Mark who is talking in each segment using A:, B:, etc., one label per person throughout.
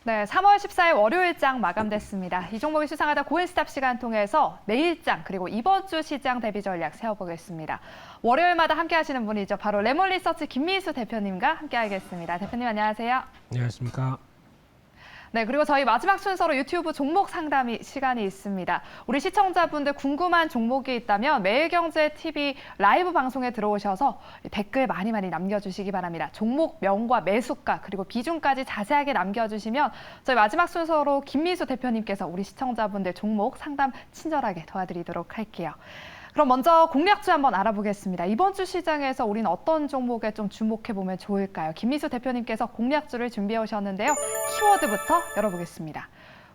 A: 네, 3월 14일 월요일장 마감됐습니다. 이 종목이 수상하다 고인스탑 시간 통해서 내일장 그리고 이번 주 시장 대비 전략 세워보겠습니다. 월요일마다 함께 하시는 분이죠. 바로 레몬리서치 김미수 대표님과 함께 하겠습니다. 대표님 안녕하세요.
B: 안녕하십니까.
A: 네, 그리고 저희 마지막 순서로 유튜브 종목 상담이 시간이 있습니다. 우리 시청자분들 궁금한 종목이 있다면 매일경제TV 라이브 방송에 들어오셔서 댓글 많이 남겨주시기 바랍니다. 종목명과 매수가 그리고 비중까지 자세하게 남겨주시면 저희 마지막 순서로 김미수 대표님께서 우리 시청자분들 종목 상담 친절하게 도와드리도록 할게요. 그럼 먼저 공략주 한번 알아보겠습니다. 이번 주 시장에서 우리는 어떤 종목에 좀 주목해보면 좋을까요? 김미수 대표님께서 공략주를 준비해 오셨는데요. 키워드부터 열어보겠습니다.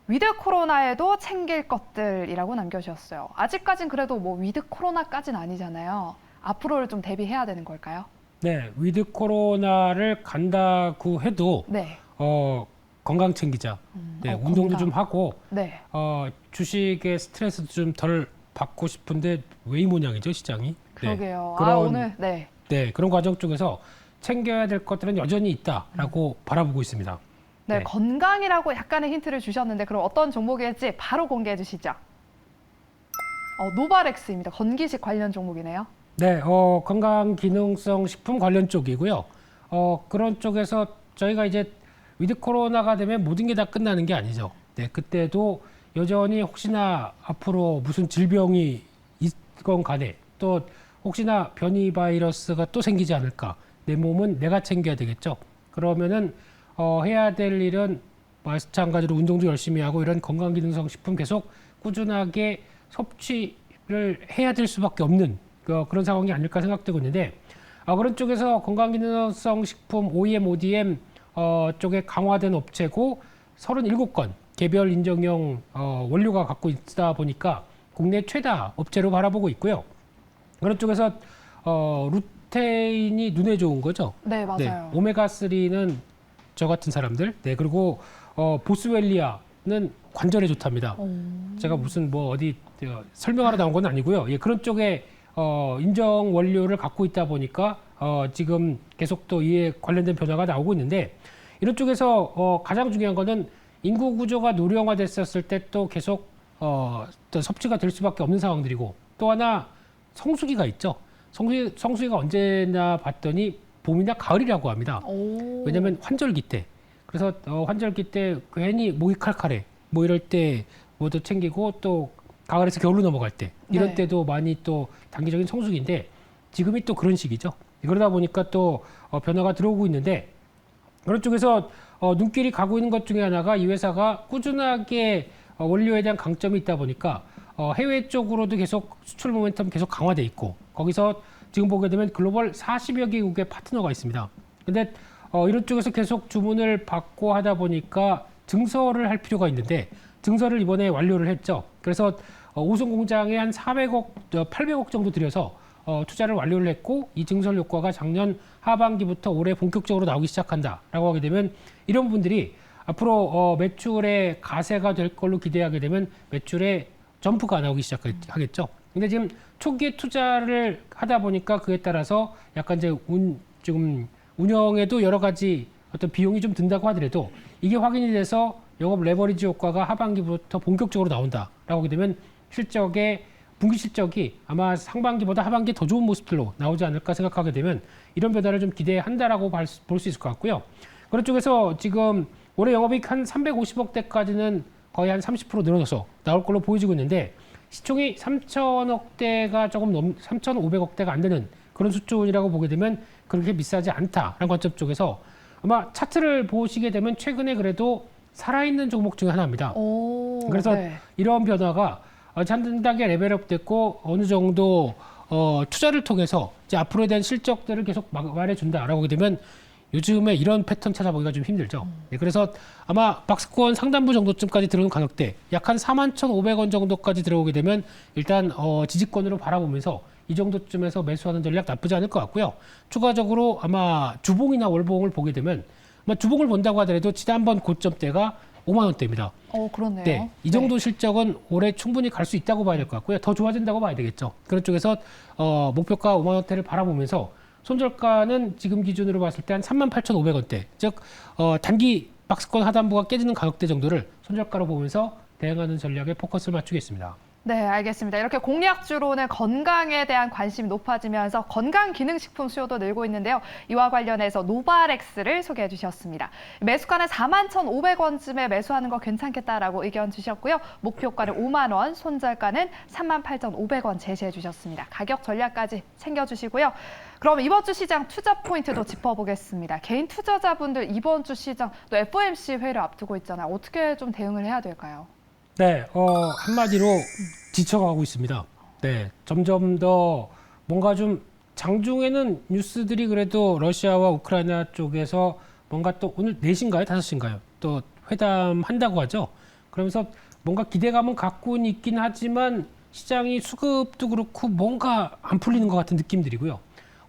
A: 위드 코로나에도 챙길 것들이라고 남겨주셨어요. 아직까진 그래도 뭐 위드 코로나까지는 아니잖아요. 앞으로를 좀 대비해야 되는 걸까요?
B: 네, 위드 코로나를 간다고 해도
A: 네.
B: 건강 챙기자. 네, 운동도
A: 건강.
B: 좀 하고
A: 네.
B: 주식의 스트레스도 좀 덜 받고 싶은데 왜 이 모양이죠, 시장이?
A: 그러게요.
B: 네,
A: 오늘
B: 그런 과정 쪽에서 챙겨야 될 것들은 여전히 있다라고 바라보고 있습니다.
A: 네,
B: 네.
A: 건강이라고 약간의 힌트를 주셨는데 그럼 어떤 종목일지 바로 공개해 주시죠. 노바렉스입니다. 건기식 관련 종목이네요.
B: 네, 건강 기능성 식품 관련 쪽이고요. 그런 쪽에서 저희가 이제 위드 코로나가 되면 모든 게 다 끝나는 게 아니죠. 네, 그때도 여전히 혹시나 앞으로 무슨 질병이 있건 간에 또 혹시나 변이 바이러스가 또 생기지 않을까. 내 몸은 내가 챙겨야 되겠죠. 그러면은 해야 될 일은 마찬가지로 운동도 열심히 하고 이런 건강 기능성 식품 계속 꾸준하게 섭취를 해야 될 수밖에 없는 그런 상황이 아닐까 생각되고 있는데 그런 쪽에서 건강 기능성 식품 OEM, ODM 쪽에 강화된 업체고 37건 개별 인정형 원료가 갖고 있다 보니까 국내 최다 업체로 바라보고 있고요. 그런 쪽에서 루테인이 눈에 좋은 거죠.
A: 네, 맞아요.
B: 네, 오메가3는 저 같은 사람들. 네, 그리고 보스웰리아는 관절에 좋답니다. 제가 무슨 뭐 어디 설명하러 나온 건 아니고요. 예, 그런 쪽에 인정 원료를 갖고 있다 보니까 지금 계속 또 이에 관련된 변화가 나오고 있는데 이런 쪽에서 가장 중요한 거는 인구 구조가 노령화됐었을 때 또 계속 또 섭취가 될 수밖에 없는 상황들이고 또 하나 성수기가 있죠. 성수기가 언제나 봤더니 봄이나 가을이라고 합니다. 왜냐하면 환절기 때. 그래서 환절기 때 괜히 목이 칼칼해. 뭐 이럴 때 뭐도 챙기고 또 가을에서 겨울로 넘어갈 때 이런
A: 네.
B: 때도 많이 또 단기적인 성수기인데 지금이 또 그런 시기죠. 그러다 보니까 또 변화가 들어오고 있는데 그런 쪽에서 눈길이 가고 있는 것 중에 하나가 이 회사가 꾸준하게 원료에 대한 강점이 있다 보니까 해외 쪽으로도 계속 수출 모멘텀 계속 강화돼 있고 거기서 지금 보게 되면 글로벌 40여 개국의 파트너가 있습니다. 근데 이런 쪽에서 계속 주문을 받고 하다 보니까 증설을 할 필요가 있는데 증설을 이번에 완료를 했죠. 그래서 오송 공장에 한 800억 정도 들여서 투자를 완료를 했고 이 증설 효과가 작년 하반기부터 올해 본격적으로 나오기 시작한다라고 하게 되면 이런 부분들이 앞으로 매출의 가세가 될 걸로 기대하게 되면 매출의 점프가 나오기 시작하겠죠. 근데 지금 초기에 투자를 하다 보니까 그에 따라서 약간 이제 지금 운영에도 여러 가지 어떤 비용이 좀 든다고 하더라도 이게 확인이 돼서 영업 레버리지 효과가 하반기부터 본격적으로 나온다라고 하게 되면 실적의 분기 실적이 아마 상반기보다 하반기 더 좋은 모습들로 나오지 않을까 생각하게 되면 이런 변화를 좀 기대한다라고 볼 수 있을 것 같고요. 그런 쪽에서 지금 올해 영업이익 한 350억 대까지는 거의 한 30% 늘어나서 나올 걸로 보여지고 있는데 시총이 3천억 대가 조금 3,500억 대가 안 되는 그런 수준이라고 보게 되면 그렇게 비싸지 않다라는 관점 쪽에서 아마 차트를 보시게 되면 최근에 그래도 살아있는 종목 중에 하나입니다. 그래서
A: 네.
B: 이런 변화가 상당히 레벨업 됐고 어느 정도 투자를 통해서 이제 앞으로에 대한 실적들을 계속 말해준다라고 하게 되면 요즘에 이런 패턴 찾아보기가 좀 힘들죠. 네, 그래서 아마 박스권 상단부 정도쯤까지 들어오는 가격대 약 한 41,500원 정도까지 들어오게 되면 일단 지지권으로 바라보면서 이 정도쯤에서 매수하는 전략 나쁘지 않을 것 같고요. 추가적으로 아마 주봉이나 월봉을 보게 되면 아마 주봉을 본다고 하더라도 지난번 고점대가 5만 원대입니다.
A: 그렇네요.
B: 네, 이 정도 실적은 올해 충분히 갈 수 있다고 봐야 될 것 같고요. 더 좋아진다고 봐야 되겠죠. 그런 쪽에서 목표가 5만 원대를 바라보면서 손절가는 지금 기준으로 봤을 때 한 38,500원대, 즉 단기 박스권 하단부가 깨지는 가격대 정도를 손절가로 보면서 대응하는 전략에 포커스를 맞추겠습니다.
A: 네, 알겠습니다. 이렇게 공약주로는 건강에 대한 관심이 높아지면서 건강기능식품 수요도 늘고 있는데요. 이와 관련해서 노바렉스를 소개해 주셨습니다. 매수가는 41,500원쯤에 매수하는 거 괜찮겠다라고 의견 주셨고요. 목표가는 5만 원, 손절가는 38,500원 제시해 주셨습니다. 가격 전략까지 챙겨주시고요. 그럼 이번 주 시장 투자 포인트도 짚어보겠습니다. 개인 투자자분들 이번 주 시장 또 FOMC 회의를 앞두고 있잖아요. 어떻게 좀 대응을 해야 될까요?
B: 네, 한마디로 지쳐가고 있습니다. 네, 점점 더 뭔가 좀 장중에는 뉴스들이 그래도 러시아와 우크라이나 쪽에서 뭔가 또 오늘 4시인가요? 5시인가요? 또 회담한다고 하죠. 그러면서 뭔가 기대감은 갖고는 있긴 하지만 시장이 수급도 그렇고 뭔가 안 풀리는 것 같은 느낌들이고요.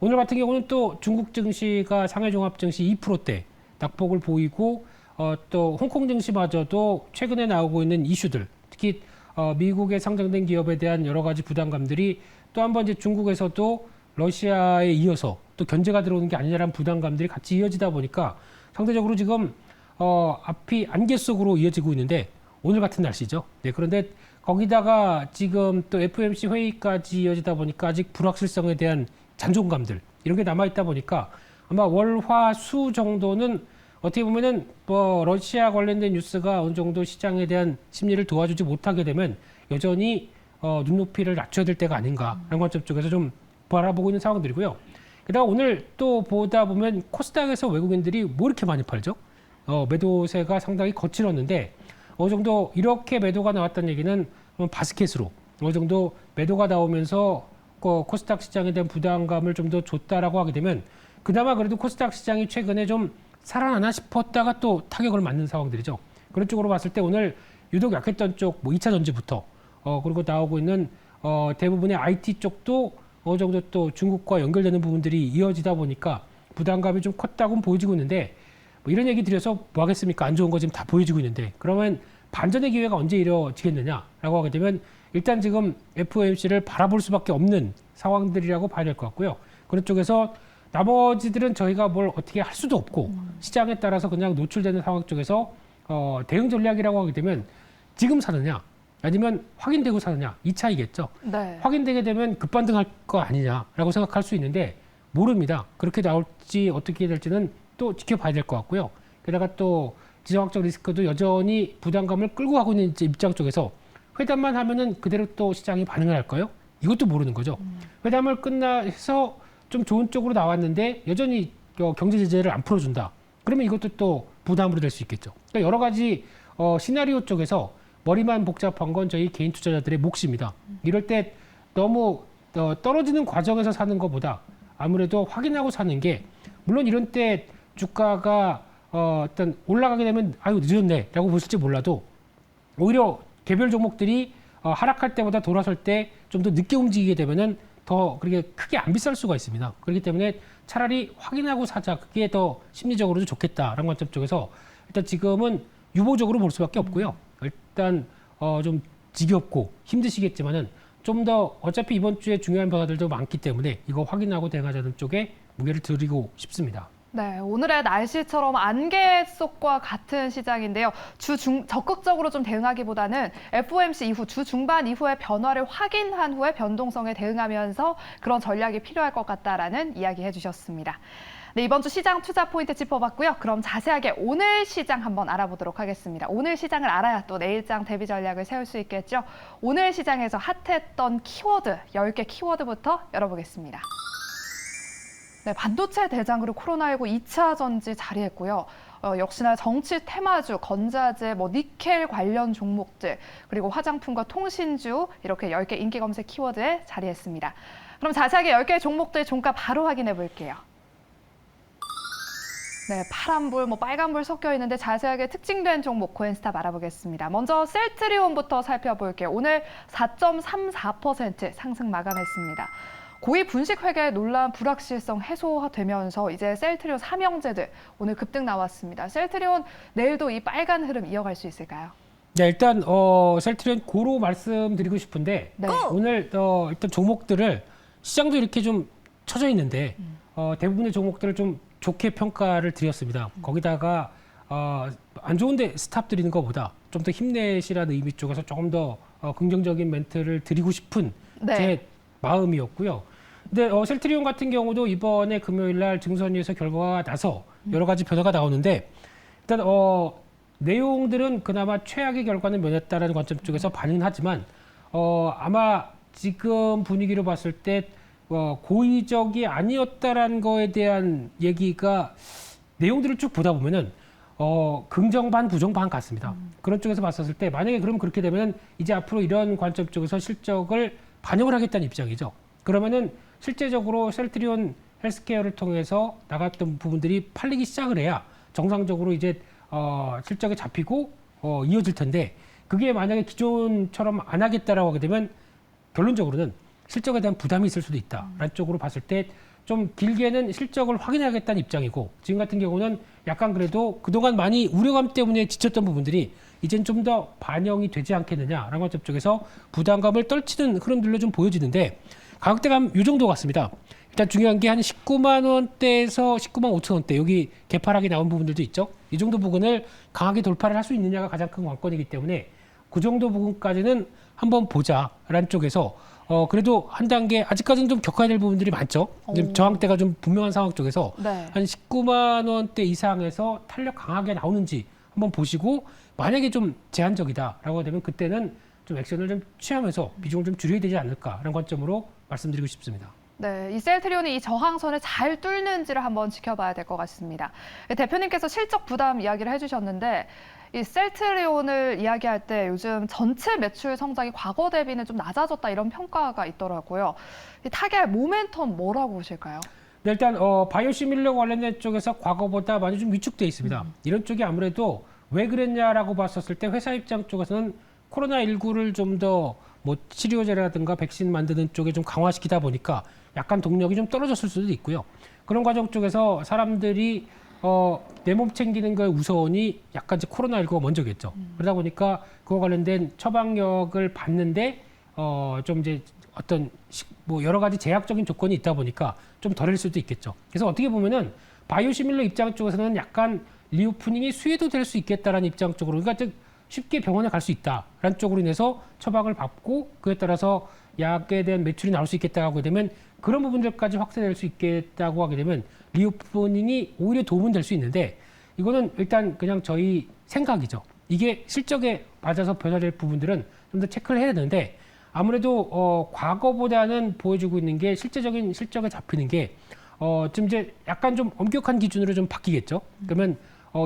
B: 오늘 같은 경우는 또 중국 증시가 상해 종합 증시 2%대 낙폭을 보이고 또 홍콩 증시마저도 최근에 나오고 있는 이슈들, 특히 미국에 상장된 기업에 대한 여러 가지 부담감들이 또 한 번 이제 중국에서도 러시아에 이어서 또 견제가 들어오는 게 아니냐라는 부담감들이 같이 이어지다 보니까 상대적으로 지금 앞이 안개 속으로 이어지고 있는데 오늘 같은 날씨죠. 네, 그런데 거기다가 지금 또 FOMC 회의까지 이어지다 보니까 아직 불확실성에 대한 잔존감들 이런 게 남아 있다 보니까 아마 월, 화, 수 정도는 어떻게 보면은 뭐 러시아 관련된 뉴스가 어느 정도 시장에 대한 심리를 도와주지 못하게 되면 여전히 눈높이를 낮춰야 될 때가 아닌가라는 관점 쪽에서 좀 바라보고 있는 상황들이고요. 게다가 오늘 또 보다 보면 코스닥에서 외국인들이 뭐 이렇게 많이 팔죠? 매도세가 상당히 거칠었는데 어느 정도 이렇게 매도가 나왔다는 얘기는 바스켓으로 어느 정도 매도가 나오면서 코스닥 시장에 대한 부담감을 좀 더 줬다라고 하게 되면 그나마 그래도 코스닥 시장이 최근에 좀 살아나나 싶었다가 또 타격을 맞는 상황들이죠. 그런 쪽으로 봤을 때 오늘 유독 약했던 쪽, 뭐 2차 전지부터 그리고 나오고 있는 대부분의 IT 쪽도 어느 정도 또 중국과 연결되는 부분들이 이어지다 보니까 부담감이 좀 컸다고는 보여지고 있는데 뭐 이런 얘기 드려서 뭐 하겠습니까? 안 좋은 거 지금 다 보여지고 있는데 그러면 반전의 기회가 언제 이루어지겠느냐라고 하게 되면 일단 지금 FOMC를 바라볼 수밖에 없는 상황들이라고 봐야 될 것 같고요. 그런 쪽에서 나머지들은 저희가 뭘 어떻게 할 수도 없고 시장에 따라서 그냥 노출되는 상황 쪽에서 대응 전략이라고 하게 되면 지금 사느냐 아니면 확인되고 사느냐 이 차이겠죠.
A: 네.
B: 확인되게 되면 급반등할 거 아니냐라고 생각할 수 있는데 모릅니다. 그렇게 나올지 어떻게 될지는 또 지켜봐야 될 것 같고요. 게다가 또 지정학적 리스크도 여전히 부담감을 끌고 가고 있는 입장 쪽에서 회담만 하면은 그대로 또 시장이 반응을 할까요? 이것도 모르는 거죠. 회담을 끝나서 좀 좋은 쪽으로 나왔는데 여전히 경제 제재를 안 풀어준다. 그러면 이것도 또 부담으로 될 수 있겠죠. 그러니까 여러 가지 시나리오 쪽에서 머리만 복잡한 건 저희 개인 투자자들의 몫입니다. 이럴 때 너무 떨어지는 과정에서 사는 것보다 아무래도 확인하고 사는 게 물론 이런 때 주가가 일단 올라가게 되면 아유 늦었네라고 보실지 몰라도 오히려 개별 종목들이 하락할 때보다 돌아설 때 좀 더 늦게 움직이게 되면은 더 그렇게 크게 안 비쌀 수가 있습니다. 그렇기 때문에 차라리 확인하고 사자. 그게 더 심리적으로도 좋겠다라는 관점 쪽에서 일단 지금은 유보적으로 볼 수밖에 없고요. 일단 좀 지겹고 힘드시겠지만은 좀 더 어차피 이번 주에 중요한 변화들도 많기 때문에 이거 확인하고 대응하자는 쪽에 무게를 드리고 싶습니다.
A: 네, 오늘의 날씨처럼 안개 속과 같은 시장인데요. 적극적으로 좀 대응하기보다는 FOMC 이후 주 중반 이후의 변화를 확인한 후에 변동성에 대응하면서 그런 전략이 필요할 것 같다라는 이야기 해주셨습니다. 네, 이번 주 시장 투자 포인트 짚어봤고요. 그럼 자세하게 오늘 시장 한번 알아보도록 하겠습니다. 오늘 시장을 알아야 또 내일장 대비 전략을 세울 수 있겠죠. 오늘 시장에서 핫했던 키워드 10개 키워드부터 열어보겠습니다. 네, 반도체 대장으로 코로나19 2차 전지 자리했고요. 역시나 정치 테마주, 건자재, 니켈 관련 종목들, 그리고 화장품과 통신주 이렇게 10개 인기 검색 키워드에 자리했습니다. 그럼 자세하게 10개 종목들 종가 바로 확인해 볼게요. 네, 파란불, 빨간불 섞여 있는데 자세하게 특징된 종목 코인스탑 알아보겠습니다. 먼저 셀트리온부터 살펴볼게요. 오늘 4.34% 상승 마감했습니다. 고위 분식 회계 논란 불확실성 해소되면서 이제 셀트리온 삼형제들 오늘 급등 나왔습니다. 셀트리온 내일도 이 빨간 흐름 이어갈 수 있을까요?
B: 네, 일단 셀트리온 고로 말씀드리고 싶은데
A: 네.
B: 오늘 일단 종목들을 시장도 이렇게 좀 처져 있는데 대부분의 종목들을 좀 좋게 평가를 드렸습니다. 거기다가 안 좋은데 스탑 드리는 것보다 좀 더 힘내시라는 의미 쪽에서 조금 더 긍정적인 멘트를 드리고 싶은
A: 네.
B: 제 마음이었고요. 근데 셀트리온 같은 경우도 이번에 금요일 날 증선위에서 결과가 나서 여러 가지 변화가 나오는데 일단 내용들은 그나마 최악의 결과는 면했다라는 관점 쪽에서 반응은 하지만 아마 지금 분위기로 봤을 때 고의적이 아니었다라는 거에 대한 얘기가 내용들을 쭉 보다 보면은 긍정 반 부정 반 같습니다. 그런 쪽에서 봤었을 때 만약에 그럼 그렇게 되면 이제 앞으로 이런 관점 쪽에서 실적을 반영을 하겠다는 입장이죠. 그러면은 실제적으로 셀트리온 헬스케어를 통해서 나갔던 부분들이 팔리기 시작을 해야 정상적으로 이제 실적이 잡히고 이어질 텐데 그게 만약에 기존처럼 안 하겠다라고 하게 되면 결론적으로는 실적에 대한 부담이 있을 수도 있다라는 쪽으로 봤을 때 좀 길게는 실적을 확인하겠다는 입장이고 지금 같은 경우는 약간 그래도 그동안 많이 우려감 때문에 지쳤던 부분들이 이젠 좀 더 반영이 되지 않겠느냐라는 관점 쪽에서 부담감을 떨치는 흐름들로 좀 보여지는데 가격대감 이 정도 같습니다. 일단 중요한 게 한 19만 원대에서 19만 5천 원대 여기 개파락이 나온 부분들도 있죠. 이 정도 부분을 강하게 돌파를 할 수 있느냐가 가장 큰 관건이기 때문에 그 정도 부분까지는 한번 보자라는 쪽에서 그래도 한 단계 아직까지는 좀 겪어야 될 부분들이 많죠. 지금 저항대가 좀 분명한 상황 쪽에서
A: 네.
B: 한 19만 원대 이상에서 탄력 강하게 나오는지 한번 보시고 만약에 좀 제한적이다라고 되면 그때는 좀 액션을 좀 취하면서 비중을 좀 줄여야 되지 않을까라는 관점으로 말씀드리고 싶습니다.
A: 네, 이 셀트리온이 이 저항선을 잘 뚫는지를 한번 지켜봐야 될 것 같습니다. 대표님께서 실적 부담 이야기를 해주셨는데 이 셀트리온을 이야기할 때 요즘 전체 매출 성장이 과거 대비는 좀 낮아졌다 이런 평가가 있더라고요. 이 타겟 모멘텀 뭐라고 보실까요?
B: 네, 일단 바이오시밀러 관련된 쪽에서 과거보다 많이 좀 위축돼 있습니다. 이런 쪽이 아무래도 왜 그랬냐라고 봤었을 때 회사 입장 쪽에서는 코로나19를 좀 더 뭐 치료제라든가 백신 만드는 쪽에 좀 강화시키다 보니까 약간 동력이 좀 떨어졌을 수도 있고요. 그런 과정 쪽에서 사람들이 내 몸 챙기는 거에 우선이 약간 이제 코로나19가 먼저겠죠. 그러다 보니까 그와 관련된 처방약을 받는데 좀 이제 어떤 뭐 여러 가지 제약적인 조건이 있다 보니까 좀 덜할 수도 있겠죠. 그래서 어떻게 보면은 바이오시밀러 입장 쪽에서는 약간 리오프닝이 수혜도 될 수 있겠다라는 입장 쪽으로 그러니까 즉 쉽게 병원에 갈 수 있다라는 쪽으로 인해서 처방을 받고 그에 따라서 약에 대한 매출이 나올 수 있겠다고 하게 되면 그런 부분들까지 확대될 수 있겠다고 하게 되면 리오프닝이 오히려 도움은 될 수 있는데 이거는 일단 그냥 저희 생각이죠. 이게 실적에 맞아서 변화될 부분들은 좀 더 체크를 해야 되는데 아무래도 과거보다는 보여주고 있는 게 실제적인 실적에 잡히는 게 좀 이제 약간 좀 엄격한 기준으로 좀 바뀌겠죠. 그러면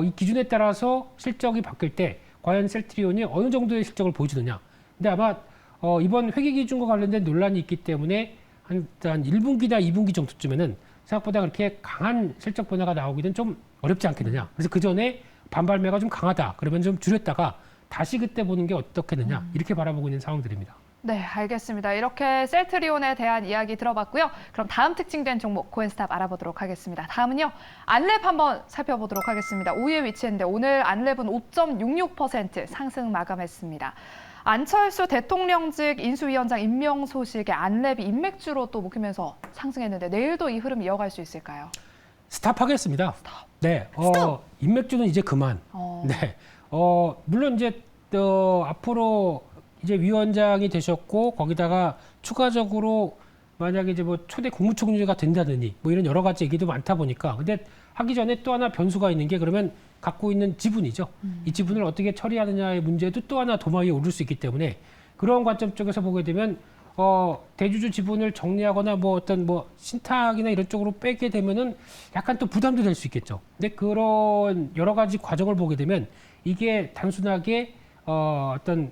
B: 이 기준에 따라서 실적이 바뀔 때 과연 셀트리온이 어느 정도의 실적을 보여주느냐. 근데 아마 이번 회계 기준과 관련된 논란이 있기 때문에 한 1분기나 2분기 정도쯤에는 생각보다 그렇게 강한 실적 변화가 나오기는 좀 어렵지 않겠느냐. 그래서 그 전에 반발매가 좀 강하다. 그러면 좀 줄였다가 다시 그때 보는 게 어떻겠느냐. 이렇게 바라보고 있는 상황들입니다.
A: 네, 알겠습니다. 이렇게 셀트리온에 대한 이야기 들어봤고요. 그럼 다음 특징된 종목 코인스탑 알아보도록 하겠습니다. 다음은요, 안랩 한번 살펴보도록 하겠습니다. 5위에 위치했는데 오늘 안랩은 5.66% 상승 마감했습니다. 안철수 대통령직 인수위원장 임명 소식에 안랩이 인맥주로 또 먹히면서 상승했는데 내일도 이 흐름 이어갈 수 있을까요?
B: 스탑하겠습니다.
A: 스탑.
B: 네, 인맥주는 이제 그만. 네, 물론 이제 앞으로 이제 위원장이 되셨고 거기다가 추가적으로 만약에 이제 뭐 초대 국무총리가 된다느니 뭐 이런 여러 가지 얘기도 많다 보니까 근데 하기 전에 또 하나 변수가 있는 게 그러면 갖고 있는 지분이죠. 이 지분을 어떻게 처리하느냐의 문제도 또 하나 도마 위에 오를 수 있기 때문에 그런 관점 쪽에서 보게 되면 대주주 지분을 정리하거나 뭐 어떤 뭐 신탁이나 이런 쪽으로 빼게 되면은 약간 또 부담도 될 수 있겠죠. 근데 그런 여러 가지 과정을 보게 되면 이게 단순하게 어떤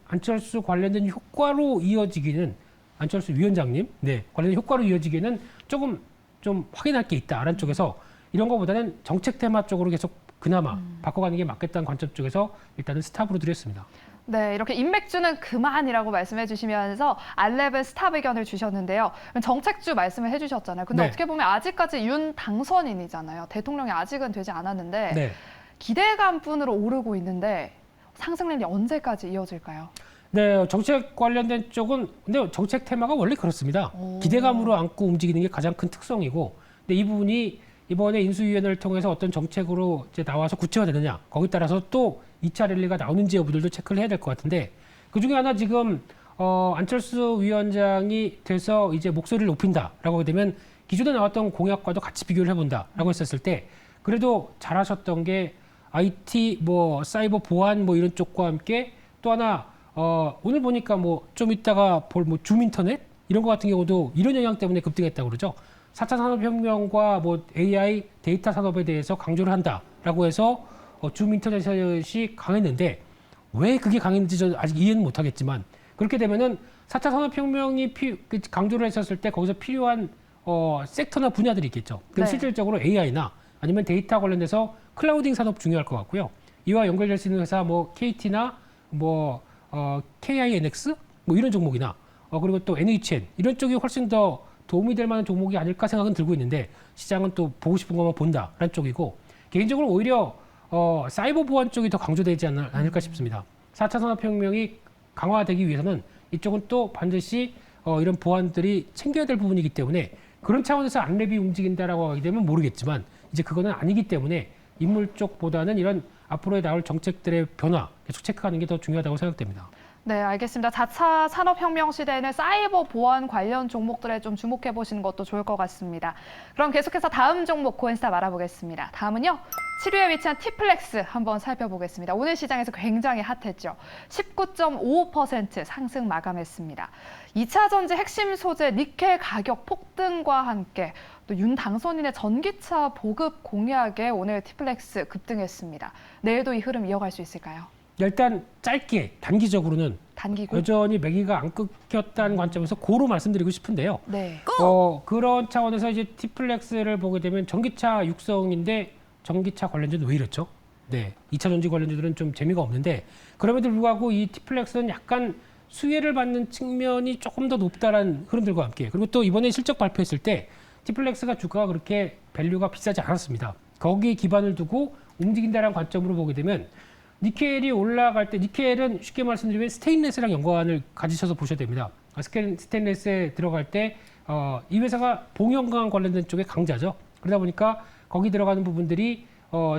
B: 안철수 관련된 효과로 이어지기는 안철수 위원장님 관련된 효과로 이어지기는 조금 좀 확인할 게 있다라는 쪽에서 이런 것보다는 정책 테마 쪽으로 계속 그나마 바꿔가는 게 맞겠다는 관점 쪽에서 일단은 스탑으로 드렸습니다.
A: 네, 이렇게 인맥주는 그만이라고 말씀해 주시면서 안랩은 스탑 의견을 주셨는데요. 정책주 말씀을 해주셨잖아요. 근데
B: 네.
A: 어떻게 보면 아직까지 윤 당선인이잖아요. 대통령이 아직은 되지 않았는데
B: 네.
A: 기대감뿐으로 오르고 있는데 상승률이 언제까지 이어질까요?
B: 네, 정책 관련된 쪽은 근데 정책 테마가 원래 그렇습니다. 기대감으로 안고 움직이는 게 가장 큰 특성이고 근데 이 부분이 이번에 인수위원회를 통해서 어떤 정책으로 이제 나와서 구체화되느냐, 거기에 따라서 또 2차 랠리가 나오는지 여부들도 체크를 해야 될 것 같은데, 그 중에 하나 지금 안철수 위원장이 돼서 이제 목소리를 높인다라고 하게 되면 기존에 나왔던 공약과도 같이 비교를 해본다라고 했었을 때, 그래도 잘하셨던 게 IT, 뭐 사이버 보안 뭐 이런 쪽과 함께 또 하나 오늘 보니까 뭐 좀 이따가 볼 뭐 줌 인터넷 이런 것 같은 경우도 이런 영향 때문에 급등했다고 그러죠. 4차 산업혁명과 뭐 AI 데이터 산업에 대해서 강조를 한다라고 해서 줌 인터넷이 강했는데, 왜 그게 강했는지 저는 아직 이해는 못하겠지만, 그렇게 되면은 4차 산업혁명이 강조를 했었을 때 거기서 필요한 섹터나 분야들이 있겠죠. 그럼
A: 네.
B: 실질적으로 AI나 아니면 데이터 관련돼서 클라우딩 산업 중요할 것 같고요. 이와 연결될 수 있는 회사 뭐 KT나 뭐 KINX 뭐 이런 종목이나 그리고 또 NHN 이런 쪽이 훨씬 더 도움이 될 만한 종목이 아닐까 생각은 들고 있는데, 시장은 또 보고 싶은 것만 본다라는 쪽이고, 개인적으로 오히려 사이버 보안 쪽이 더 강조되지 않을까 싶습니다. 4차 산업혁명이 강화되기 위해서는 이쪽은 또 반드시 이런 보안들이 챙겨야 될 부분이기 때문에, 그런 차원에서 안랩이 움직인다라고 하게 되면 모르겠지만, 이제 그거는 아니기 때문에 인물 쪽보다는 이런 앞으로에 나올 정책들의 변화 계속 체크하는 게 더 중요하다고 생각됩니다.
A: 네, 알겠습니다. 4차 산업혁명 시대에는 사이버 보안 관련 종목들에 좀 주목해 보시는 것도 좋을 것 같습니다. 그럼 계속해서 다음 종목 코인스탑 알아보겠습니다. 다음은요, 7위에 위치한 티플렉스 한번 살펴보겠습니다. 오늘 시장에서 굉장히 핫했죠. 19.55% 상승 마감했습니다. 2차 전지 핵심 소재 니켈 가격 폭등과 함께 또 윤 당선인의 전기차 보급 공약에 오늘 티플렉스 급등했습니다. 내일도 이 흐름 이어갈 수 있을까요?
B: 일단 짧게 단기적으로는
A: 단기고.
B: 여전히 매기가 안 끊겼다는 관점에서 고로 말씀드리고 싶은데요.
A: 네.
B: 그런 차원에서 이제 티플렉스를 보게 되면 전기차 육성인데 전기차 관련주는 왜 이렇죠? 네, 2차 전지 관련주들은 좀 재미가 없는데, 그럼에도 불구하고 이 티플렉스는 약간 수혜를 받는 측면이 조금 더 높다라는 흐름들과 함께, 그리고 또 이번에 실적 발표했을 때 티플렉스가 주가가 그렇게 밸류가 비싸지 않았습니다. 거기에 기반을 두고 움직인다는 관점으로 보게 되면, 니켈이 올라갈 때, 니켈은 쉽게 말씀드리면 스테인레스랑 연관을 가지셔서 보셔야 됩니다. 스테인레스에 들어갈 때 이 회사가 봉연강 관련된 쪽의 강자죠. 그러다 보니까 거기 들어가는 부분들이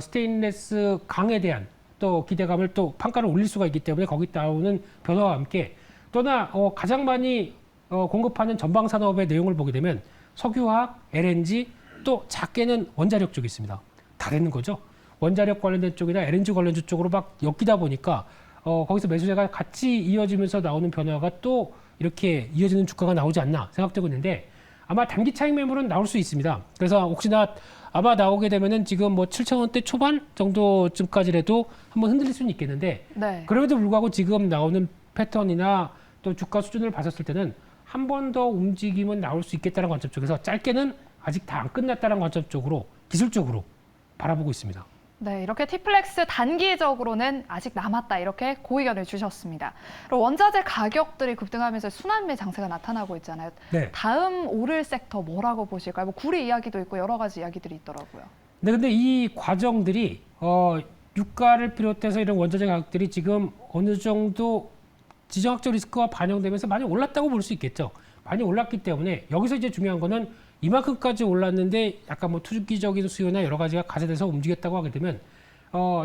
B: 스테인레스 강에 대한 또 기대감을 또 판가를 올릴 수가 있기 때문에 거기 나오는 변화와 함께, 또나 가장 많이 공급하는 전방 산업의 내용을 보게 되면 석유화학, LNG, 또 작게는 원자력 쪽이 있습니다. 다 되는 거죠. 원자력 관련된 쪽이나 LNG 관련주 쪽으로 막 엮이다 보니까 거기서 매수세가 같이 이어지면서 나오는 변화가 또 이렇게 이어지는 주가가 나오지 않나 생각되고 있는데, 아마 단기 차익 매물은 나올 수 있습니다. 그래서 혹시나 아마 나오게 되면은 지금 뭐 7,000원대 초반 정도쯤까지라도 한번 흔들릴 수는 있겠는데,
A: 네.
B: 그럼에도 불구하고 지금 나오는 패턴이나 또 주가 수준을 봤었을 때는 한 번 더 움직임은 나올 수 있겠다는 관점 쪽에서 짧게는 아직 다 안 끝났다는 관점 쪽으로 기술적으로 바라보고 있습니다.
A: 네, 이렇게 티플렉스 단기적으로는 아직 남았다, 이렇게 고의견을 주셨습니다. 그리고 원자재 가격들이 급등하면서 순환매 장세가 나타나고 있잖아요.
B: 네.
A: 다음 오를 섹터 뭐라고 보실까요? 뭐 구리 이야기도 있고 여러 가지 이야기들이 있더라고요.
B: 네, 근데 이 과정들이 유가를 비롯해서 이런 원자재 가격들이 지금 어느 정도 지정학적 리스크가 반영되면서 많이 올랐다고 볼 수 있겠죠. 많이 올랐기 때문에 여기서 이제 중요한 거는 이만큼까지 올랐는데 약간 뭐 투기적인 수요나 여러 가지가 가세돼서 움직였다고 하게 되면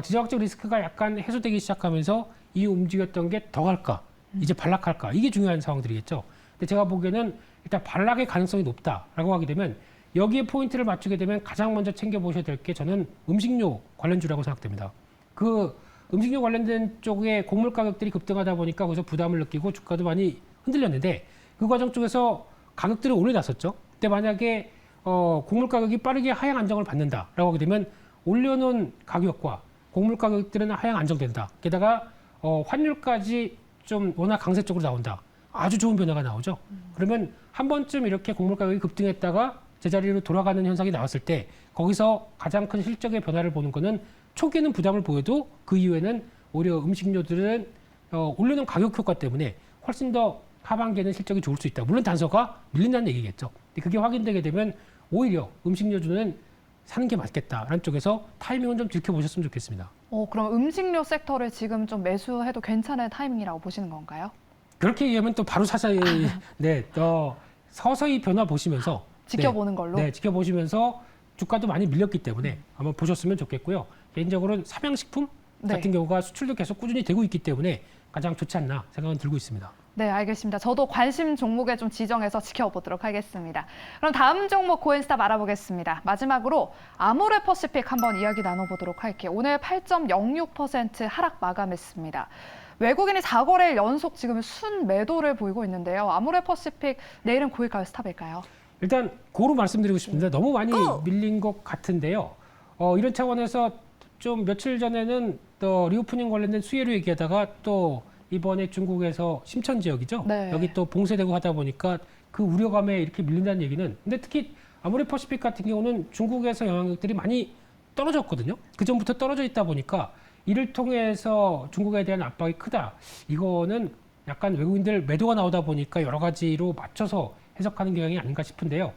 B: 지정학적 리스크가 약간 해소되기 시작하면서 이 움직였던 게 더 갈까, 이제 반락할까, 이게 중요한 상황들이겠죠. 근데 제가 보기에는 일단 반락의 가능성이 높다라고 하게 되면 여기에 포인트를 맞추게 되면 가장 먼저 챙겨보셔야 될 게 저는 음식료 관련주라고 생각됩니다. 그 음식료 관련된 쪽에 곡물 가격들이 급등하다 보니까 거기서 부담을 느끼고 주가도 많이 흔들렸는데, 그 과정 쪽에서 가격들이 올려놨었죠. 근데 만약에 곡물 가격이 빠르게 하향 안정을 받는다라고 하게 되면 올려놓은 가격과 곡물 가격들은 하향 안정된다. 게다가 환율까지 좀 워낙 강세 쪽으로 나온다. 아주 좋은 변화가 나오죠. 그러면 한 번쯤 이렇게 곡물 가격이 급등했다가 제자리로 돌아가는 현상이 나왔을 때 거기서 가장 큰 실적의 변화를 보는 거는 초기에는 부담을 보여도 그 이후에는 오히려 음식료들은 올려놓은 가격 효과 때문에 훨씬 더 하반기에는 실적이 좋을 수 있다. 물론 단서가 밀린다는 얘기겠죠. 근데 그게 확인되게 되면 오히려 음식료주는 사는 게 맞겠다라는 쪽에서 타이밍은 좀 지켜보셨으면 좋겠습니다.
A: 그럼 음식료 섹터를 지금 좀 매수해도 괜찮은 타이밍이라고 보시는 건가요?
B: 그렇게 얘기하면 또 바로 사사히 서서히 변화 보시면서
A: 지켜보는 걸로?
B: 네, 지켜보시면서 주가도 많이 밀렸기 때문에 한번 보셨으면 좋겠고요. 개인적으로는 삼양식품
A: 네.
B: 같은 경우가 수출도 계속 꾸준히 되고 있기 때문에 가장 좋지 않나 생각은 들고 있습니다.
A: 네, 알겠습니다. 저도 관심 종목에 좀 지정해서 지켜보도록 하겠습니다. 그럼 다음 종목 고엔스탑 알아보겠습니다. 마지막으로 아모레퍼시픽 한번 이야기 나눠보도록 할게요. 오늘 8.06% 하락 마감했습니다. 외국인이 4거래일 연속 지금 순매도를 보이고 있는데요. 아모레퍼시픽 내일은 고일까요? 스탑일까요?
B: 일단 고로 말씀드리고 싶습니다. 너무 많이 밀린 것 같은데요. 이런 차원에서 좀 며칠 전에는 또 리오프닝 관련된 수혜로 얘기하다가 또 이번에 중국에서 심천 지역이죠.
A: 네.
B: 여기 또 봉쇄되고 하다 보니까 그 우려감에 이렇게 밀린다는 얘기는, 근데 특히 아모레퍼시픽 같은 경우는 중국에서 영향력들이 많이 떨어졌거든요. 그 전부터 떨어져 있다 보니까 이를 통해서 중국에 대한 압박이 크다. 이거는 약간 외국인들 매도가 나오다 보니까 여러 가지로 맞춰서 해석하는 경향이 아닌가 싶은데요.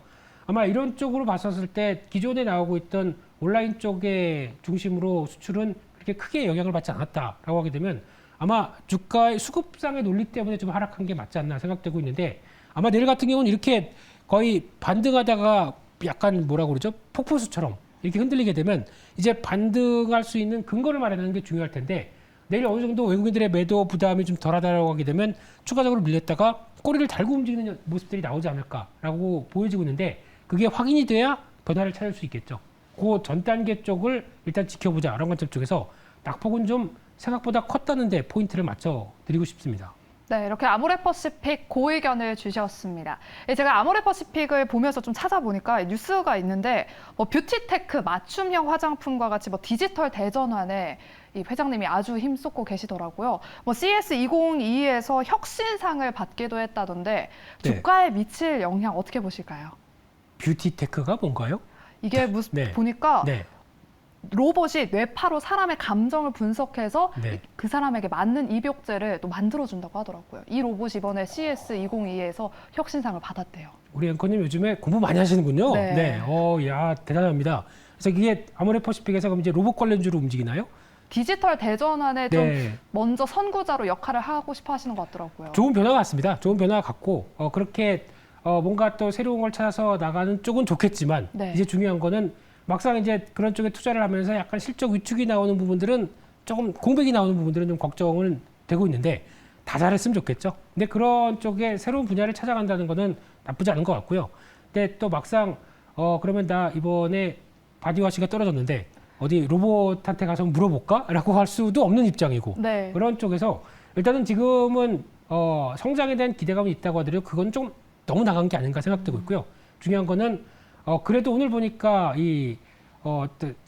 B: 아마 이런 쪽으로 봤었을 때 기존에 나오고 있던 온라인 쪽의 중심으로 수출은 그렇게 크게 영향을 받지 않았다라고 하게 되면 아마 주가의 수급상의 논리 때문에 좀 하락한 게 맞지 않나 생각되고 있는데, 아마 내일 같은 경우는 이렇게 거의 반등하다가 약간 뭐라고 그러죠? 폭포수처럼 이렇게 흔들리게 되면 이제 반등할 수 있는 근거를 마련하는 게 중요할 텐데, 내일 어느 정도 외국인들의 매도 부담이 좀 덜하다라고 하게 되면 추가적으로 밀렸다가 꼬리를 달고 움직이는 모습들이 나오지 않을까라고 보여지고 있는데, 그게 확인이 돼야 변화를 찾을 수 있겠죠. 그 전 단계 쪽을 일단 지켜보자, 이런 관점 쪽에서 낙폭은 좀 생각보다 컸다는데 포인트를 맞춰 드리고 싶습니다.
A: 네, 이렇게 아모레퍼시픽 고의견을 주셨습니다. 제가 아모레퍼시픽을 보면서 좀 찾아보니까 뉴스가 있는데 뭐 뷰티테크 맞춤형 화장품과 같이 뭐 디지털 대전환에 이 회장님이 아주 힘쏟고 계시더라고요. 뭐 CS2022에서 혁신상을 받기도 했다던데
B: 네.
A: 주가에 미칠 영향 어떻게 보실까요?
B: 뷰티테크가 뭔가요?
A: 이게 무슨
B: 네.
A: 보니까
B: 네.
A: 로봇이 뇌파로 사람의 감정을 분석해서
B: 네.
A: 그 사람에게 맞는 입욕제를 또 만들어준다고 하더라고요. 이 로봇이 이번에 CS2022에서 혁신상을 받았대요.
B: 우리 앵커님 요즘에 공부 많이 하시는군요.
A: 네.
B: 야, 대단합니다. 그래서 이게 아모레퍼시픽에서 그럼 이제 로봇 관련주로 움직이나요?
A: 디지털 대전환에 좀
B: 네.
A: 먼저 선구자로 역할을 하고 싶어 하시는 것 같더라고요.
B: 좋은 변화 같습니다. 좋은 변화 같고, 그렇게 뭔가 또 새로운 걸 찾아서 나가는 쪽은 좋겠지만,
A: 네.
B: 이제 중요한 거는 막상 이제 그런 쪽에 투자를 하면서 약간 실적 위축이 나오는 부분들은, 조금 공백이 나오는 부분들은 좀 걱정은 되고 있는데, 다 잘했으면 좋겠죠. 근데 그런 쪽에 새로운 분야를 찾아간다는 거는 나쁘지 않은 것 같고요. 근데 또 막상 그러면 나 이번에 바디워시가 떨어졌는데 어디 로봇한테 가서 물어볼까? 라고 할 수도 없는 입장이고,
A: 네.
B: 그런 쪽에서 일단은 지금은 성장에 대한 기대감이 있다고 하더라도 그건 좀 너무 나간 게 아닌가 생각되고 있고요. 중요한 거는 그래도 오늘 보니까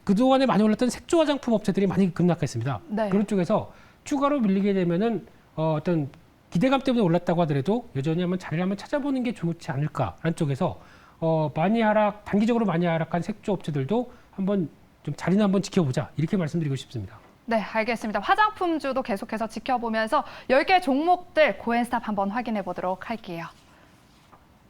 B: 그동안에 많이 올랐던 색조 화장품 업체들이 많이 급락했습니다.
A: 네.
B: 그런 쪽에서 추가로 밀리게 되면은 어떤 기대감 때문에 올랐다고 하더라도 여전히 한번 자리를 한번 찾아보는 게 좋지 않을까라는 쪽에서 단기적으로 많이 하락한 색조 업체들도 한번 좀 자리는 한번 지켜보자, 이렇게 말씀드리고 싶습니다.
A: 네, 알겠습니다. 화장품주도 계속해서 지켜보면서 10개 종목들 고엔스탑 한번 확인해 보도록 할게요.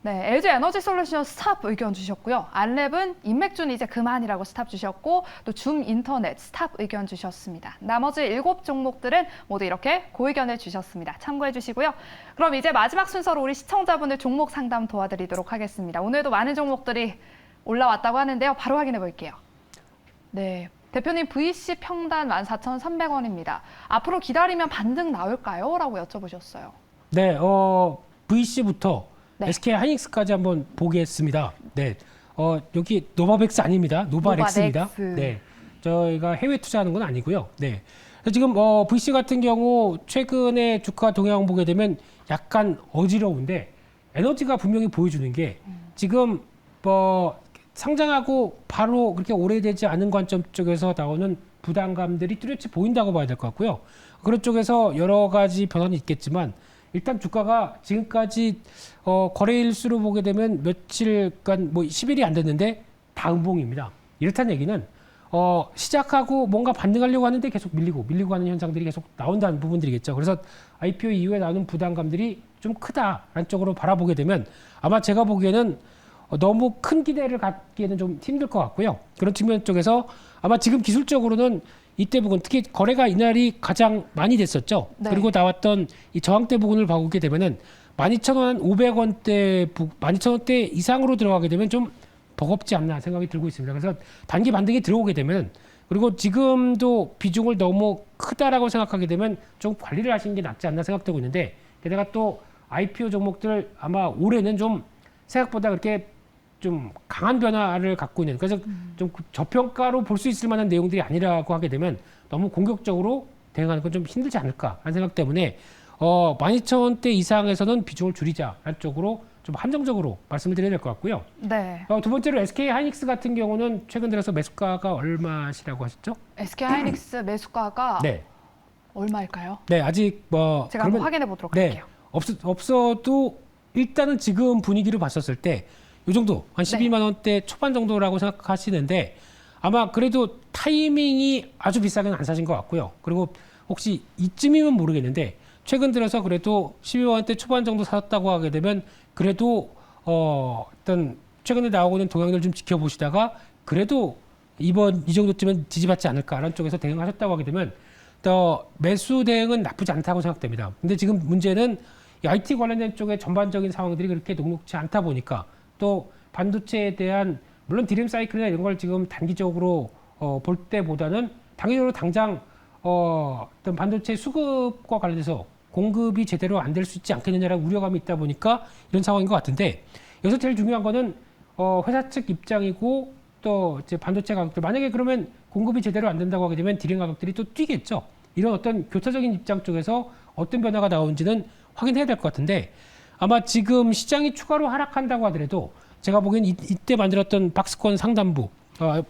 A: 네, LG 에너지 솔루션 스탑 의견 주셨고요. 안랩은 인맥준 이제 그만이라고 스탑 주셨고, 또 줌 인터넷 스탑 의견 주셨습니다. 나머지 7종목들은 모두 이렇게 고의견을 주셨습니다. 참고해 주시고요. 그럼 이제 마지막 순서로 우리 시청자분들 종목 상담 도와드리도록 하겠습니다. 오늘도 많은 종목들이 올라왔다고 하는데요. 바로 확인해 볼게요. 네, 대표님 VC 평단 14,300원입니다. 앞으로 기다리면 반등 나올까요? 라고 여쭤보셨어요.
B: 네, VC부터
A: 네.
B: SK 하이닉스까지 한번 보겠습니다. 네, 여기 노바백스 아닙니다. 노바렉스입니다.
A: 노바렉스.
B: 네, 저희가 해외 투자하는 건 아니고요. 네, 그래서 지금 VC 같은 경우 최근에 주가 동향 보게 되면 약간 어지러운데, 에너지가 분명히 보여주는 게 지금 상장하고 바로 그렇게 오래되지 않은 관점 쪽에서 나오는 부담감들이 뚜렷이 보인다고 봐야 될 것 같고요. 그런 쪽에서 여러 가지 변화는 있겠지만, 일단 주가가 지금까지 거래일 수로 보게 되면 며칠간 10일이 안 됐는데 다 음봉입니다. 이렇다는 얘기는 시작하고 뭔가 반등하려고 하는데 계속 밀리고 가는 현상들이 계속 나온다는 부분들이겠죠. 그래서 IPO 이후에 나오는 부담감들이 좀 크다라는 쪽으로 바라보게 되면, 아마 제가 보기에는 너무 큰 기대를 갖기에는 좀 힘들 것 같고요. 그런 측면 쪽에서 아마 지금 기술적으로는 이때 부분, 특히 거래가 이날이 가장 많이 됐었죠.
A: 네.
B: 그리고 나왔던 이 저항대 부분을 보게 되면은 12,500원대 이상으로 들어가게 되면 좀 버겁지 않나 생각이 들고 있습니다. 그래서 단기 반등이 들어오게 되면 그리고 지금도 비중을 너무 크다라고 생각하게 되면 좀 관리를 하시는 게 낫지 않나 생각되고 있는데 게다가 또 IPO 종목들 아마 올해는 좀 생각보다 그렇게 좀 강한 변화를 갖고 있는 그래서 좀 저평가로 볼 수 있을 만한 내용들이 아니라고 하게 되면 너무 공격적으로 대응하는 건 좀 힘들지 않을까 하는 생각 때문에 12,000원대 이상에서는 비중을 줄이자라는 쪽으로 좀 한정적으로 말씀을 드려야 될 것 같고요.
A: 네.
B: 두 번째로 SK 하이닉스 같은 경우는 최근 들어서 매수가가 얼마시라고 하셨죠?
A: SK 하이닉스 매수가가
B: 네.
A: 얼마일까요?
B: 네, 아직
A: 제가 한번 확인해 보도록
B: 네,
A: 할게요.
B: 없어도 일단은 지금 분위기를 봤었을 때 이 정도 한 12만 원대 초반 정도라고 생각하시는데 아마 그래도 타이밍이 아주 비싸게는 안 사신 것 같고요. 그리고 혹시 이쯤이면 모르겠는데 최근 들어서 그래도 12만 원대 초반 정도 사셨다고 하게 되면 그래도 일단 최근에 나오고 있는 동향들 좀 지켜보시다가 그래도 이번 이 정도쯤은 지지받지 않을까라는 쪽에서 대응하셨다고 하게 되면 더 매수 대응은 나쁘지 않다고 생각됩니다. 근데 지금 문제는 이 IT 관련된 쪽의 전반적인 상황들이 그렇게 녹록지 않다 보니까 또 반도체에 대한 물론 디램 사이클이나 이런 걸 지금 단기적으로 볼 때보다는 단기적으로 당장 어떤 반도체 수급과 관련해서 공급이 제대로 안 될 수 있지 않겠느냐라는 우려감이 있다 보니까 이런 상황인 것 같은데 여기서 제일 중요한 거는 회사 측 입장이고 또 이제 반도체 가격들 만약에 그러면 공급이 제대로 안 된다고 하게 되면 디램 가격들이 또 뛰겠죠. 이런 어떤 교차적인 입장 쪽에서 어떤 변화가 나오는지는 확인해야 될 것 같은데 아마 지금 시장이 추가로 하락한다고 하더라도 제가 보기엔 이때 만들었던 박스권 상단부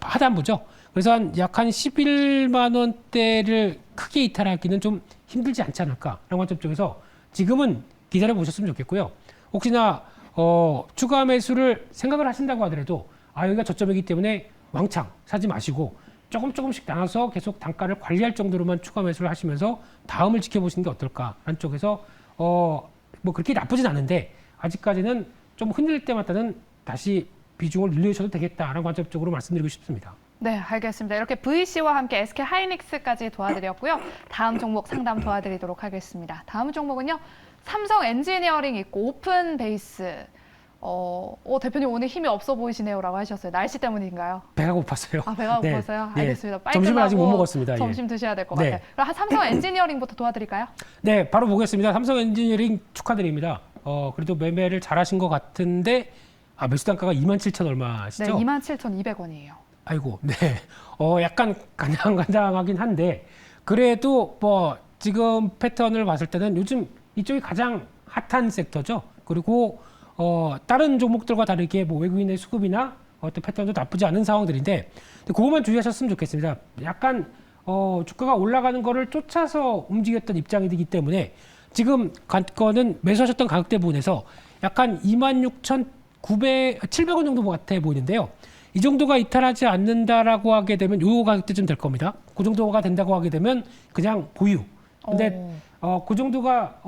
B: 하단부죠. 그래서 약 한 11만 원대를 크게 이탈하기는 좀 힘들지 않지 않을까 라는 관점 쪽에서 지금은 기다려 보셨으면 좋겠고요. 혹시나 추가 매수를 생각을 하신다고 하더라도 여기가 저점이기 때문에 왕창 사지 마시고 조금씩 나눠서 계속 단가를 관리할 정도로만 추가 매수를 하시면서 다음을 지켜보시는 게 어떨까라는 쪽에서 뭐 그렇게 나쁘진 않은데 아직까지는 좀 흔들릴 때마다는 다시 비중을 늘려주셔도 되겠다라는 관점 쪽으로 말씀드리고 싶습니다.
A: 네, 알겠습니다. 이렇게 VC와 함께 SK 하이닉스까지 도와드렸고요. 다음 종목 상담 도와드리도록 하겠습니다. 다음 종목은요. 삼성 엔지니어링 있고 오픈 베이스. 대표님 오늘 힘이 없어 보이시네요라고 하셨어요. 날씨 때문인가요?
B: 배가 고팠어요.
A: 배가
B: 네.
A: 고파서요?
B: 네.
A: 알겠습니다. 빨리
B: 점심을 아직 못
A: 끝나고
B: 먹었습니다.
A: 점심 드셔야 될 것
B: 네.
A: 같아요. 그럼 삼성 엔지니어링부터 도와드릴까요?
B: 네, 바로 보겠습니다. 삼성 엔지니어링 축하드립니다. 그래도 매매를 잘하신 것 같은데 매수 단가가 27,000 얼마시죠?
A: 네, 27,200원이에요.
B: 아이고, 네. 약간 간당간당하긴 한데 그래도 뭐 지금 패턴을 봤을 때는 요즘 이쪽이 가장 핫한 섹터죠. 그리고 다른 종목들과 다르게 뭐 외국인의 수급이나 어떤 패턴도 나쁘지 않은 상황들인데 그것만 주의하셨으면 좋겠습니다. 약간 주가가 올라가는 거를 쫓아서 움직였던 입장이기 때문에 지금 거는 매수하셨던 가격대 부분에서 약간 26,700원 정도 같아 보이는데요. 이 정도가 이탈하지 않는다라고 하게 되면 요 가격대쯤 될 겁니다. 그 정도가 된다고 하게 되면 그냥 보유. 근데 그 정도가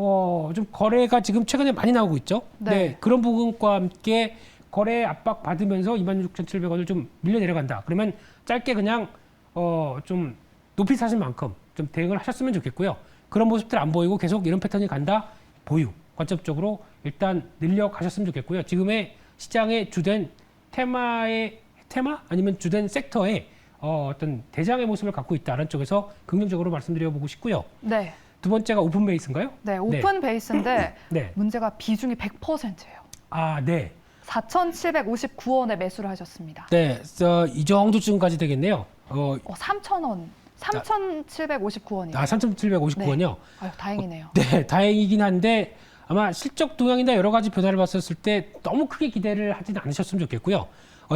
B: 좀 거래가 지금 최근에 많이 나오고 있죠. 네. 그런 부분과 함께 거래 압박 받으면서 26,700원을 좀 밀려 내려간다. 그러면 짧게 그냥 좀 높이 사신 만큼 좀 대응을 하셨으면 좋겠고요. 그런 모습들 안 보이고 계속 이런 패턴이 간다. 보유. 관점적으로 일단 늘려 가셨으면 좋겠고요. 지금의 시장의 주된 테마 아니면 주된 섹터의 어떤 대장의 모습을 갖고 있다는 쪽에서 긍정적으로 말씀드려보고 싶고요.
A: 네.
B: 두 번째가 오픈 베이스인가요?
A: 네, 오픈 베이스인데
B: 네.
A: 문제가 비중이 100%예요.
B: 네.
A: 4,759원에 매수를 하셨습니다.
B: 네, 이 정도쯤까지 되겠네요.
A: 3,000원. 3,759원이요.
B: 3,759원이요?
A: 네. 아유, 다행이네요.
B: 네, 다행이긴 한데 아마 실적 동향이나 여러 가지 변화를 봤었을 때 너무 크게 기대를 하진 않으셨으면 좋겠고요.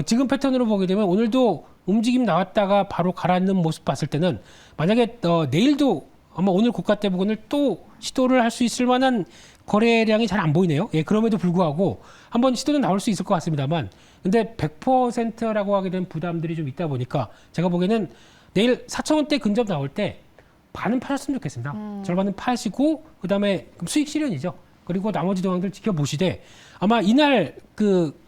B: 지금 패턴으로 보게 되면 오늘도 움직임 나왔다가 바로 가라앉는 모습 봤을 때는 만약에 내일도 아마 오늘 고가 때 부분을 또 시도를 할 수 있을 만한 거래량이 잘 안 보이네요. 예, 그럼에도 불구하고 한번 시도는 나올 수 있을 것 같습니다만 근데 100%라고 하게 된 부담들이 좀 있다 보니까 제가 보기에는 내일 4,000원대 근접 나올 때 반은 파셨으면 좋겠습니다. 절반은 파시고 그다음에 수익 실현이죠. 그리고 나머지 동향들 지켜보시되 아마 이날 그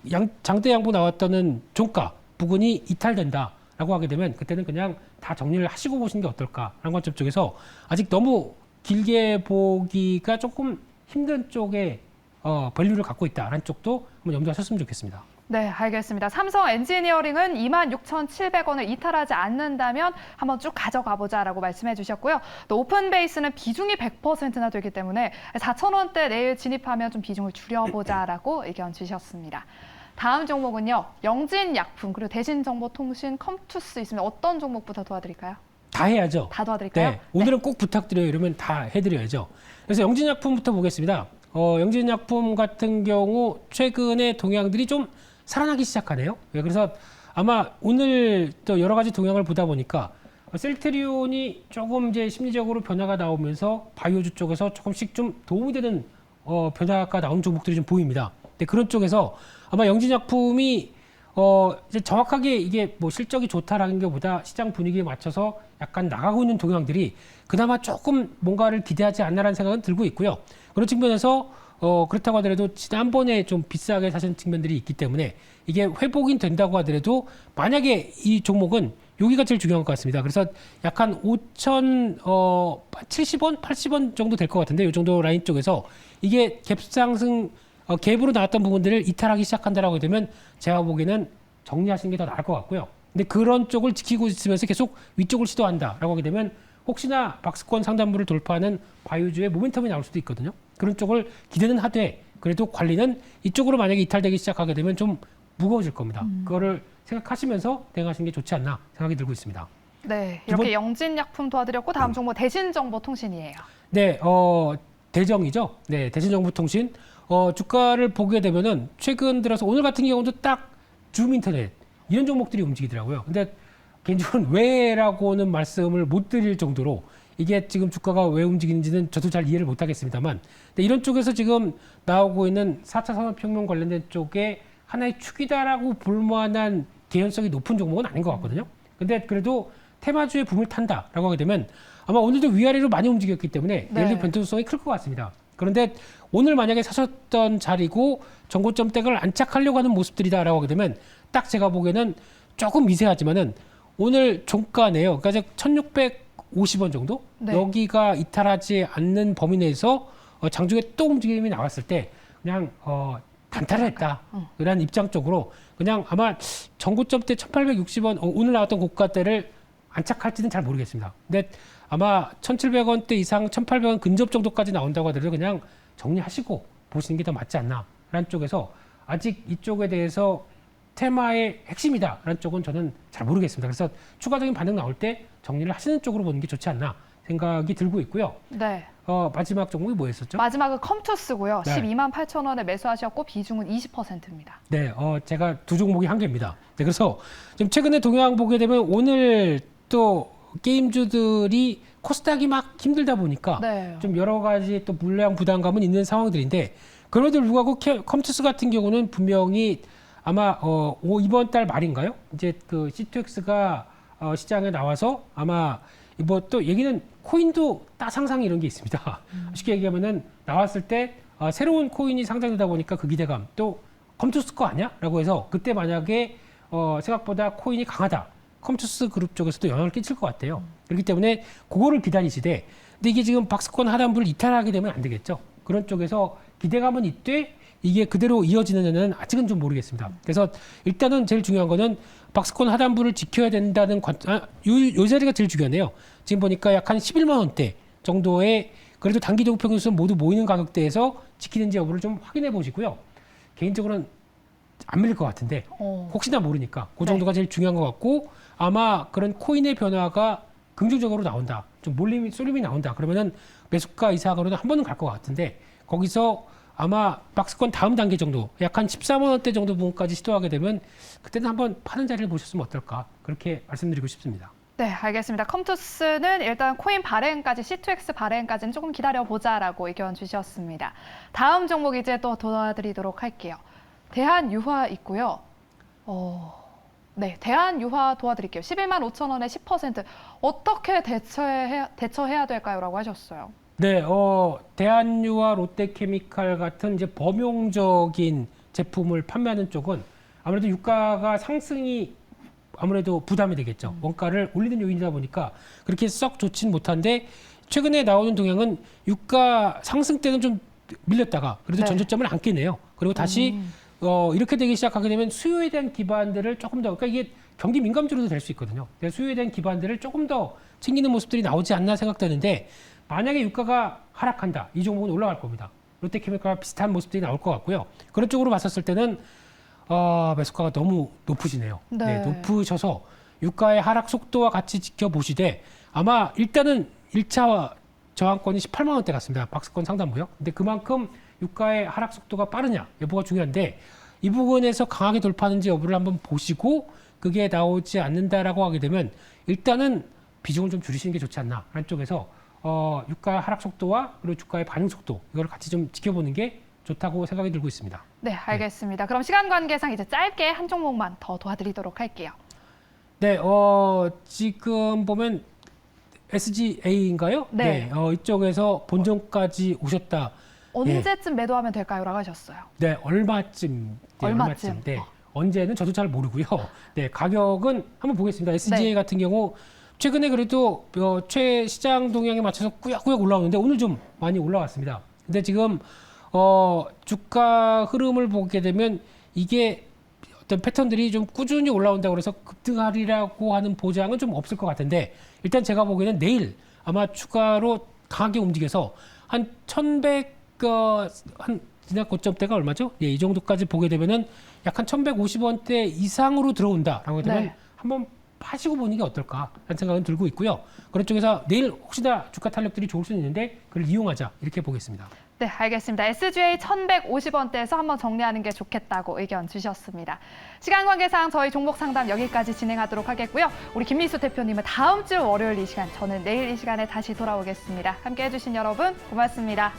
B: 장대 양보 나왔다는 종가 부근이 이탈된다라고 하게 되면 그때는 그냥 다 정리를 하시고 보시는 게 어떨까라는 관점 쪽에서 아직 너무 길게 보기가 조금 힘든 쪽에 밸류를 갖고 있다라는 쪽도 한번 염두하셨으면 좋겠습니다.
A: 네, 알겠습니다. 삼성 엔지니어링은 26,700원을 이탈하지 않는다면 한번 쭉 가져가 보자라고 말씀해 주셨고요. 또 오픈베이스는 비중이 100%나 되기 때문에 4,000원대 내일 진입하면 좀 비중을 줄여보자라고 의견 주셨습니다. 다음 종목은요. 영진약품 그리고 대신정보통신 컴투스 있으면 어떤 종목부터 도와드릴까요?
B: 다 해야죠.
A: 다 도와드릴까요?
B: 네, 오늘은 꼭 부탁드려요. 이러면 다 해드려야죠. 그래서 영진약품부터 보겠습니다. 영진약품 같은 경우 최근에 동향들이 좀 살아나기 시작하네요. 그래서 아마 오늘 또 여러 가지 동향을 보다 보니까 셀트리온이 조금 이제 심리적으로 변화가 나오면서 바이오주 쪽에서 조금씩 좀 도움이 되는 변화가 나온 종목들이 좀 보입니다. 근데 그런 쪽에서 아마 영진약품이 이제 정확하게 이게 뭐 실적이 좋다라는 것보다 시장 분위기에 맞춰서 약간 나가고 있는 동향들이 그나마 조금 뭔가를 기대하지 않나라는 생각은 들고 있고요. 그런 측면에서 그렇다고 하더라도 지난번에 좀 비싸게 사신 측면들이 있기 때문에 이게 회복이 된다고 하더라도 만약에 이 종목은 여기가 제일 중요한 것 같습니다. 그래서 약간 5,070원, 80원 정도 될 것 같은데 이 정도 라인 쪽에서 이게 갭상승 갭으로 나왔던 부분들을 이탈하기 시작한다라고 되면 제가 보기에는 정리하시는 게 더 나을 것 같고요. 근데 그런 쪽을 지키고 있으면서 계속 위쪽을 시도한다라고 하게 되면 혹시나 박스권 상단부를 돌파하는 바이오주의 모멘텀이 나올 수도 있거든요. 그런 쪽을 기대는 하되 그래도 관리는 이쪽으로 만약에 이탈되기 시작하게 되면 좀 무거워질 겁니다. 그거를 생각하시면서 대응하시는 게 좋지 않나 생각이 들고 있습니다.
A: 네, 이렇게 영진약품 도와드렸고 다음 종목 대신정보통신이에요.
B: 네, 대정이죠. 네, 대신정보통신. 주가를 보게 되면은 최근 들어서 오늘 같은 경우도 딱 줌인터넷 이런 종목들이 움직이더라고요. 근데 개인적으로는 왜라고는 말씀을 못 드릴 정도로 이게 지금 주가가 왜 움직이는지는 저도 잘 이해를 못 하겠습니다만 근데 이런 쪽에서 지금 나오고 있는 4차 산업혁명 관련된 쪽에 하나의 축이다라고 볼 만한 개연성이 높은 종목은 아닌 것 같거든요. 근데 그래도 테마주의 붐을 탄다라고 하게 되면 아마 오늘도 위아래로 많이 움직였기 때문에
A: 네.
B: 내일도 변동성이 클 것 같습니다. 그런데 오늘 만약에 사셨던 자리고 정고점대를 안착하려고 하는 모습들이다라고 하게 되면 딱 제가 보기에는 조금 미세하지만은 오늘 종가네요. 그러니까 1,650원 정도?
A: 네.
B: 여기가 이탈하지 않는 범위 내에서 장중에 또 움직임이 나왔을 때 그냥 단타를 했다. 이런 입장 쪽으로 그냥 아마 정고점대 1,860원 오늘 나왔던 고가대를 안착할지는 잘 모르겠습니다. 근데 아마 1,700원대 이상 1,800원 근접 정도까지 나온다고 하더라도 그냥 정리하시고 보시는 게 더 맞지 않나라는 쪽에서 아직 이쪽에 대해서 테마의 핵심이다라는 쪽은 저는 잘 모르겠습니다. 그래서 추가적인 반응 나올 때 정리를 하시는 쪽으로 보는 게 좋지 않나 생각이 들고 있고요.
A: 네.
B: 마지막 종목이 뭐였었죠?
A: 마지막은 컴투스고요.
B: 네.
A: 128,000원에 매수하셨고 비중은 20%입니다.
B: 네, 제가 두 종목이 한 개입니다. 네, 그래서 지금 최근에 동향 보게 되면 오늘 또 게임주들이 코스닥이 막 힘들다 보니까
A: 네.
B: 좀 여러 가지 또 물량 부담감은 있는 상황들인데 그럼에도 불구하고 컴투스 같은 경우는 분명히 아마 이번 달 말인가요? 이제 그 C2X가 시장에 나와서 아마 뭐 또 얘기는 코인도 따상상 이런 게 있습니다. 쉽게 얘기하면은 나왔을 때 새로운 코인이 상장되다 보니까 그 기대감 또 컴투스 거 아니야? 라고 해서 그때 만약에 생각보다 코인이 강하다. 컴투스 그룹 쪽에서도 영향을 끼칠 것 같아요. 그렇기 때문에 그거를 기다리시되 근데 이게 지금 박스권 하단부를 이탈하게 되면 안 되겠죠. 그런 쪽에서 기대감은 있되 이게 그대로 이어지느냐는 아직은 좀 모르겠습니다. 그래서 일단은 제일 중요한 거는 박스권 하단부를 지켜야 된다는 요 자리가 제일 중요하네요. 지금 보니까 약 한 11만 원대 정도의 그래도 단기 종평균선 모두 모이는 가격대에서 지키는지 여부를 좀 확인해 보시고요. 개인적으로는 안 밀릴 것 같은데 혹시나 모르니까 그 정도가 제일 중요한 것 같고 아마 그런 코인의 변화가 긍정적으로 나온다. 좀 쏠림이 나온다. 그러면은 매수가 이상으로는 한 번은 갈 것 같은데 거기서 아마 박스권 다음 단계 정도 약 한 14만 원대 정도 부분까지 시도하게 되면 그때는 한번 파는 자리를 보셨으면 어떨까 그렇게 말씀드리고 싶습니다.
A: 네, 알겠습니다. 컴투스는 일단 코인 발행까지 C2X 발행까지는 조금 기다려보자라고 의견 주셨습니다. 다음 종목 이제 또 도와드리도록 할게요. 대한유화 있고요. 네, 대한유화 도와드릴게요. 11만 5천 원에 10% 어떻게 대처해야 될까요? 라고 하셨어요.
B: 네, 대한유화 롯데케미칼 같은 이제 범용적인 제품을 판매하는 쪽은 아무래도 유가가 상승이 아무래도 부담이 되겠죠. 원가를 올리는 요인이다 보니까 그렇게 썩 좋진 못한데 최근에 나오는 동향은 유가 상승 때는 좀 밀렸다가 그래도
A: 네.
B: 전저점을 안 깨네요. 그리고 다시 이렇게 되기 시작하게 되면 수요에 대한 기반들을 조금 더, 그러니까 이게 경기 민감주로도 될 수 있거든요. 수요에 대한 기반들을 조금 더 챙기는 모습들이 나오지 않나 생각되는데, 만약에 유가가 하락한다, 이 종목은 올라갈 겁니다. 롯데케미칼과 비슷한 모습들이 나올 것 같고요. 그런 쪽으로 봤었을 때는 매수가가 너무 높으시네요.
A: 네.
B: 높으셔서 유가의 하락 속도와 같이 지켜보시되, 아마 일단은 1차 저항권이 18만 원대 같습니다. 박스권 상단부요. 근데 그만큼 유가의 하락 속도가 빠르냐 여부가 중요한데, 이 부분에서 강하게 돌파하는지 여부를 한번 보시고, 그게 나오지 않는다라고 하게 되면 일단은 비중을 좀 줄이시는 게 좋지 않나 하는 쪽에서 유가 하락 속도와 그리고 주가의 반응 속도, 이걸 같이 좀 지켜보는 게 좋다고 생각이 들고 있습니다.
A: 네, 알겠습니다. 그럼 시간 관계상 이제 짧게 한 종목만 더 도와드리도록 할게요.
B: 네, 지금 보면 SGA인가요?
A: 네.
B: 이쪽에서 본전까지 오셨다.
A: 언제쯤 매도하면 될까요?라고 하셨어요.
B: 네, 얼마쯤? 네,
A: 얼마쯤?
B: 네, 언제는 저도 잘 모르고요. 네, 가격은 한번 보겠습니다. SGA
A: 네.
B: 같은 경우 최근에 그래도 최시장 동향에 맞춰서 꾸역꾸역 올라오는데 오늘 좀 많이 올라왔습니다. 근데 지금 주가 흐름을 보게 되면 이게 어떤 패턴들이 좀 꾸준히 올라온다고 그래서 급등하리라고 하는 보장은 좀 없을 것 같은데, 일단 제가 보기에는 내일 아마 추가로 강하게 움직여서 한 1100, 한 지난 고점대가 얼마죠? 예, 이 정도까지 보게 되면은 약 한 1150원대 이상으로 들어온다라고 되면
A: 네.
B: 한번 파시고 보는 게 어떨까 하는 생각은 들고 있고요. 그런 쪽에서 내일 혹시나 주가 탄력들이 좋을 수는 있는데 그걸 이용하자, 이렇게 보겠습니다.
A: 네, 알겠습니다. SGA 1150원대에서 한번 정리하는 게 좋겠다고 의견 주셨습니다. 시간 관계상 저희 종목 상담 여기까지 진행하도록 하겠고요. 우리 김미수 대표님은 다음 주 월요일 이 시간, 저는 내일 이 시간에 다시 돌아오겠습니다. 함께해 주신 여러분 고맙습니다.